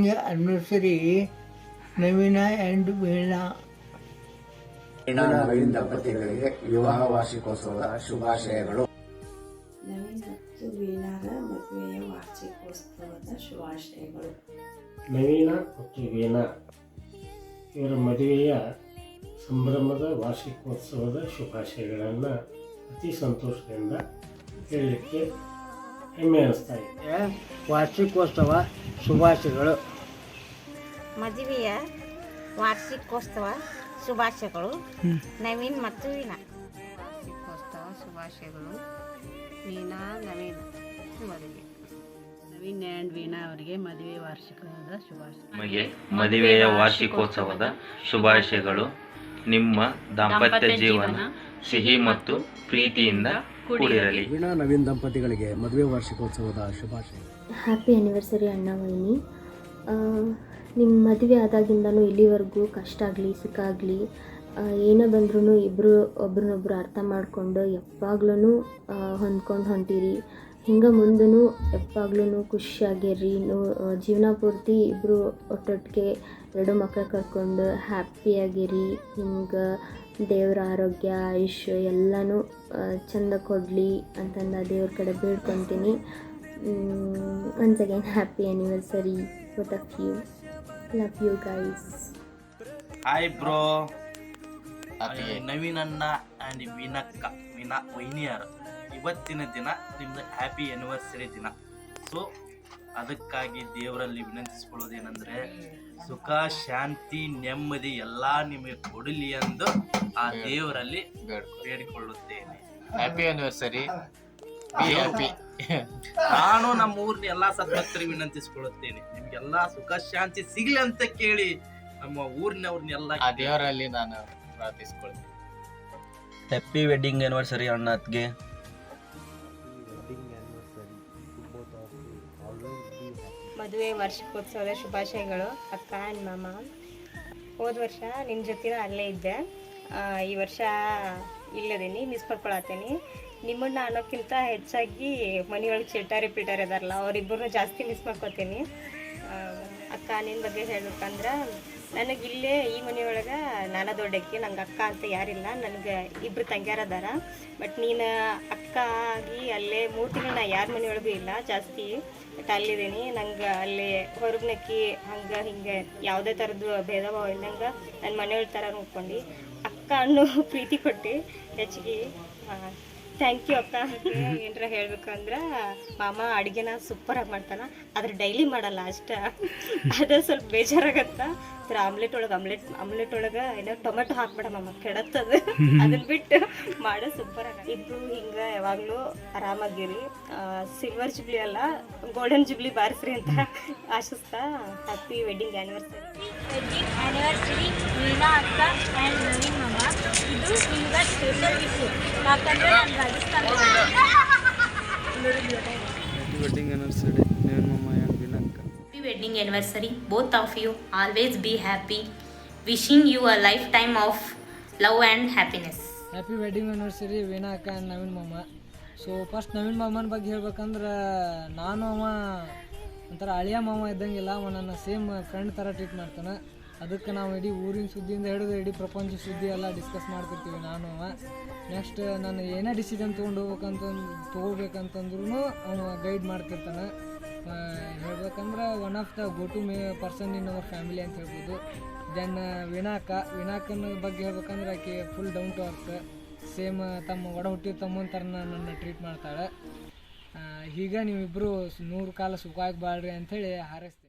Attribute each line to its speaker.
Speaker 1: Wedding anniversary Naveen and Veena.
Speaker 2: Naveen ದಂಪತಿಗಳಿಗೆ ವಿವಾಹ ವಾರ್ಷಿಕೋತ್ಸವದ ಶುಭಾಶಯಗಳು.
Speaker 3: ನವೀನ್ ಮತ್ತು ವೀಣಾರ ಮದುವೆಯ ವಾರ್ಷಿಕೋತ್ಸವದ ಶುಭಾಶಯಗಳು.
Speaker 4: ನವೀನ ಮತ್ತು ವೀಣಾ ಇವರ ಮದುವೆಯ ಸಂಭ್ರಮದ ವಾರ್ಷಿಕೋತ್ಸವದ ಶುಭಾಶಯಗಳನ್ನು ಅತಿ ಸಂತೋಷದಿಂದ ಹೇಳಲಿಕ್ಕೆ ಹೆಮ್ಮೆ ಅನಿಸ್ತಾ ಇದೆ.
Speaker 1: ವಾರ್ಷಿಕೋತ್ಸವ ಶುಭಾಶಯಗಳು.
Speaker 5: ಮದುವೆಯ ವಾರ್ಷಿಕೋತ್ಸವ ಶುಭಾಶಯಗಳು. ನವೀನ್ ಮತ್ತು ವೀಣಾ
Speaker 6: ವಾರ್ಷಿಕೋತ್ಸವ ಶುಭಾಶಯಗಳು. ವೀಣಾ ನವೀನ್ ಮದುವೆ. ನವೀನ್ ಆ್ಯಂಡ್ ವೀಣಾ ಅವರಿಗೆ ಮದುವೆ ವಾರ್ಷಿಕೋತ್ಸವದ ಶುಭಾಶಯ.
Speaker 7: ನಿಮಗೆ ಮದುವೆಯ ವಾರ್ಷಿಕೋತ್ಸವದ ಶುಭಾಶಯಗಳು. ನಿಮ್ಮ ದಾಂಪತ್ಯ ಜೀವನ ಸಿಹಿ ಮತ್ತು ಪ್ರೀತಿಯಿಂದ ಕೂಡಿರಲಿ.
Speaker 2: ವೀಣಾ ನವೀನ್ ದಂಪತಿಗಳಿಗೆ ಮದುವೆ ವಾರ್ಷಿಕೋತ್ಸವದ ಶುಭಾಶಯ.
Speaker 8: ಹ್ಯಾಪಿ ಆ್ಯನಿವರ್ಸರಿ ಅಣ್ಣ ವೈನಿ. ನಿಮ್ಮ ಮದುವೆ ಆದಾಗಿಂದನೂ ಇಲ್ಲಿವರೆಗೂ ಕಷ್ಟ ಆಗಲಿ ಸುಖ ಆಗಲಿ ಏನೇ ಬಂದ್ರೂ ಇಬ್ಬರು ಒಬ್ರನ್ನೊಬ್ರು ಅರ್ಥ ಮಾಡಿಕೊಂಡು ಯಾವಾಗ್ಲೂ ಹೊಂದ್ಕೊಂಡು ಹೊಂಟಿರಿ. ಹಿಂಗೆ ಮುಂದೂ ಯಾವಾಗ್ಲೂ ಖುಷಿಯಾಗಿರ್ರಿ. ಜೀವನ ಪೂರ್ತಿ ಇಬ್ಬರು ಒಟ್ಟೊಟ್ಟಿಗೆ 2 ಮಕ್ಕಳು ಕರ್ಕೊಂಡು ಹ್ಯಾಪಿಯಾಗಿರಿ. ಹಿಂಗೆ ದೇವರ ಆರೋಗ್ಯ ಆಯುಷ್ಯ ಎಲ್ಲನೂ ಚಂದ ಕೊಡಲಿ ಅಂತಂದು ದೇವ್ರ ಕಡೆ ಬೇಡ್ಕೊತೀನಿ. Once again happy anniversary both of you. Love you guys.
Speaker 9: Hi bro. Naveen ಅಣ್ಣ ಆ್ಯಂಡ್ ವೀಣಾ ವೈನಿಯರ್ ಇವತ್ತಿನ ದಿನ ನಿಮ್ದು ಹ್ಯಾಪಿ ಆ್ಯನಿವರ್ಸರಿ ದಿನ. ಸೊ ಅದಕ್ಕಾಗಿ ದೇವರಲ್ಲಿ ವಿನಂತಿಸ್ಕೊಳ್ಳೋದೇನೆಂದರೆ ಸುಖ ಶಾಂತಿ ನೆಮ್ಮದಿ ಎಲ್ಲ ನಿಮಗೆ ಕೊಡಲಿ ಎಂದು ಆ ದೇವರಲ್ಲಿ ಬೇಡಿಕೊಳ್ಳುತ್ತೇನೆ.
Speaker 10: Happy anniversary. ಹ್ಯಾಪಿ.
Speaker 9: ನಾನು ನಮ್ಮ ಊರಿನ ಎಲ್ಲಾ ಸದ್ಭಕ್ತರಿಗೆ ವಿನಂತಿಸ್ಕೊಳ್ಳುತ್ತೇನೆ, ನಿಮ್ಗೆಲ್ಲ ಸುಖ ಶಾಂತಿ ಸಿಗ್ಲಿ ಅಂತ ಕೇಳಿ ನಮ್ಮ ಊರಿನವ್ರನ್ನೆಲ್ಲ
Speaker 10: ಆ ದೇವರಲ್ಲಿ ನಾನು ಪ್ರಾರ್ಥಿಸ್ಕೊಳ್ತೀನಿ.
Speaker 7: ಹ್ಯಾಪಿ ವೆಡ್ಡಿಂಗ್ ಆನಿವರ್ಸರಿ ಅಣ್ಣತ್ಗೆ.
Speaker 5: ಮದುವೆ ವಾರ್ಷಿಕೋತ್ಸವದ ಶುಭಾಶಯಗಳು ಅಕ್ಕ ಆ್ಯಂಡ್ ಮಾಮ. ಹೋದ ವರ್ಷ ನಿಮ್ಮ ಜೊತೆ ಅಲ್ಲೇ ಇದ್ದೆ, ಈ ವರ್ಷ ಇಲ್ಲದೀನಿ, ಮಿಸ್ ಮಾಡ್ಕೊಳತ್ತೀನಿ. ನಿಮ್ಮನ್ನ ಅನ್ನೋಕ್ಕಿಂತ ಹೆಚ್ಚಾಗಿ ಮನೆಯೊಳಗೆ ಚಿಲ್ಟಾರಿ ಪಿಲ್ಟಾರಿ ಅದಾರಲ್ಲ ಅವರಿಬ್ಬರನ್ನೂ ಜಾಸ್ತಿ ಮಿಸ್ ಮಾಡ್ಕೊತೀನಿ. ಅಕ್ಕ ನಿನ್ನ ಬಗ್ಗೆ ಹೇಳ್ಬೇಕಂದ್ರೆ ನನಗಿಲ್ಲೇ ಈ ಮನೆಯೊಳಗೆ ನಾನಾ ದೊಡ್ಡಕ್ಕೆ, ನಂಗೆ ಅಕ್ಕ ಅಂತ ಯಾರಿಲ್ಲ. ನನಗೆ 2 ತಂಗ್ಯಾರ ಅದಾರ. ಬಟ್ ನೀನು ಅಕ್ಕ ಆಗಿ ಅಲ್ಲೇ 3 ತಿಂಗಳು ನಾ ಯಾರ ಮನೆಯೊಳಗೂ ಇಲ್ಲ ಜಾಸ್ತಿ. ಬಟ್ ಅಲ್ಲಿದ್ದೀನಿ. ನಂಗೆ ಅಲ್ಲಿ ಹೊರಗ್ನಕ್ಕಿ ಹಂಗೆ ಹಿಂಗೆ ಯಾವುದೇ ಥರದ್ದು ಭೇದ ಭಾವ ಇಲ್ಲಂಗೆ ನನ್ನ ಮನೆಯೊಳ ಥರ ನೋಡ್ಕೊಂಡು ಅಕ್ಕ ಅನ್ನೋ ಪ್ರೀತಿ ಕೊಟ್ಟು ಹೆಚ್ಚಿಗೆ ಥ್ಯಾಂಕ್ ಯು ಅಕ್ಕ. ಏನರ ಹೇಳ್ಬೇಕಂದ್ರೆ ಮಾಮ ಅಡುಗೆನ ಸೂಪರಾಗಿ ಮಾಡ್ತಾನೆ, ಆದ್ರೆ ಡೈಲಿ ಮಾಡಲ್ಲ ಅಷ್ಟೇ. ಅದೇ ಸ್ವಲ್ಪ ಬೇಜಾರಾಗತ್ತ. ಆಮ್ಲೆಟ್ ಒಳಗೆ ಏನೋ ಟೊಮೆಟೊ ಹಾಕ್ಬೇಡ ಮಾಮ, ಕೆಡತ್ತದು. ಅದನ್ನ ಬಿಟ್ಟು ಮಾಡೋ ಸೂಪರಾಗ. ಇಬ್ಬರು ಹಿಂಗೆ ಯಾವಾಗಲೂ ಆರಾಮಾಗಿರಿ. ಸಿಲ್ವರ್ ಜುಬ್ಲಿ ಅಲ್ಲ, ಗೋಲ್ಡನ್ ಜುಬ್ಲಿ ಬಾರಿಸ್ರಿ ಅಂತ ಆಶಿಸ್ತಾ happy wedding anniversary.
Speaker 11: Wedding anniversary Veena ಅಕ್ಕ ಆ್ಯಂಡ್ ನವೀನ್ ಮಾಮ. ಇದು ಈಗ ಸ್ಪೆಷಲ್ ವಿಷಯ, ಯಾಕಂದರೆ ನಾನು ರಾಜಸ್ಥಾನ.
Speaker 12: ವೆಡ್ಡಿಂಗ್ ಆ್ಯನಿವರ್ಸರಿ ನವೀನ್ ಮಾಮ ಆ್ಯಂಡ್ ವೀಣಾ ಅಕ್ಕ.
Speaker 13: Happy wedding anniversary, both of you. Always be happy. Wishing you a lifetime of love and happiness.
Speaker 14: Happy wedding anniversary Veena ಅಕ್ಕ ಆ್ಯಂಡ್ ನವೀನ್ ಮಾಮ. ಸೊ ಫಸ್ಟ್ ನವೀನ್ ಮಾಮನ ಬಗ್ಗೆ ಹೇಳ್ಬೇಕಂದ್ರೆ ನಾನು ಅವ ಒಂಥರ ಅಳಿಯ ಮಾಮ ಇದ್ದಂಗಿಲ್ಲ. ಅವ ನನ್ನ ಸೇಮ್ ಫ್ರೆಂಡ್ ಥರ ಟ್ರೀಟ್ ಮಾಡ್ತಾನೆ. ಅದಕ್ಕೆ ನಾವು ಇಡೀ ಊರಿನ ಸುದ್ದಿಯಿಂದ ಹಿಡಿದು ಇಡೀ ಪ್ರಪಂಚ ಸುದ್ದಿ ಎಲ್ಲ ಡಿಸ್ಕಸ್ ಮಾಡ್ತಿರ್ತೀವಿ ನಾನು ಅವ. ನೆಕ್ಸ್ಟ್ ನಾನು ಏನೇ ಡಿಸಿಷನ್ ತೊಗೋಬೇಕಂತಂದ್ರೂ ಅವ ಗೈಡ್ ಮಾಡ್ತಿರ್ತಾನೆ. ಹೇಳ್ಬೇಕಂದ್ರೆ one of the go to person in our family ಅಂತ ಹೇಳ್ಬೋದು. ದೆನ್ ವೀಣಾಕ್ಕನ ಬಗ್ಗೆ ಹೇಳ್ಬೇಕಂದ್ರೆ ಆಕೆ full down to earth, same ತಮ್ಮ ಒಡ ಹುಟ್ಟಿದ ತಮ್ಮನ ಥರ ನನ್ನ ಟ್ರೀಟ್ ಮಾಡ್ತಾಳೆ. ಹೀಗೆ ನೀವಿಬ್ಬರು 100 ಕಾಲ ಸುಖವಾಗಿ ಬಾಳ್ರಿ ಅಂಥೇಳಿ ಹಾರೈಸ್ತೀನಿ.